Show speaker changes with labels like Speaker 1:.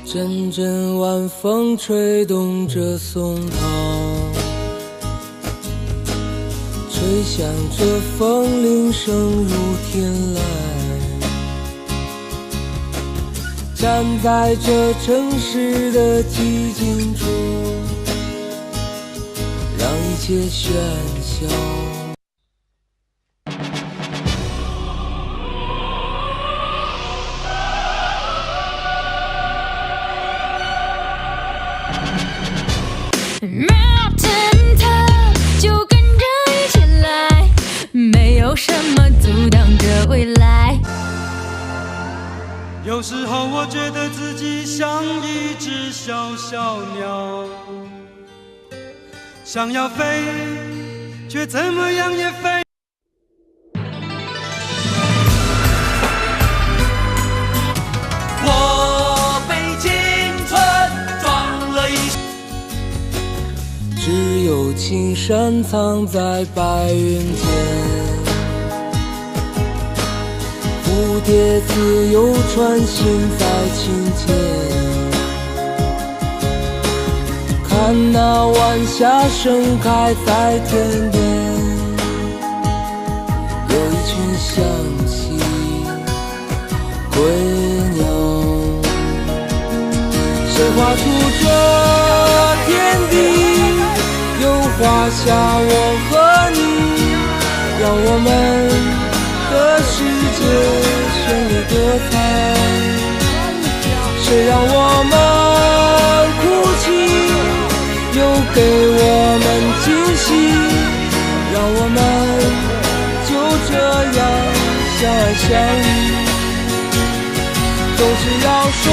Speaker 1: 阵阵晚风吹动着松涛，吹响着风铃声如天籁。站在这城市的寂静处，让一切喧嚣。
Speaker 2: Mountain Top 就跟着一起来，没有什么阻挡着未来。
Speaker 3: 有时候我觉得自己像一只小小鸟，想要飞，却怎么样也飞。我被青春撞了一身。
Speaker 1: 只有青山藏在白云间，蝴蝶自由穿行在琴间。看那晚霞盛开在天边，有一群向西归鸟。谁画出这天地，又画下我和你，让我们的世界绚丽多彩。谁让我们哭泣，又给我们惊喜，让我们就这样相爱相依。总是要说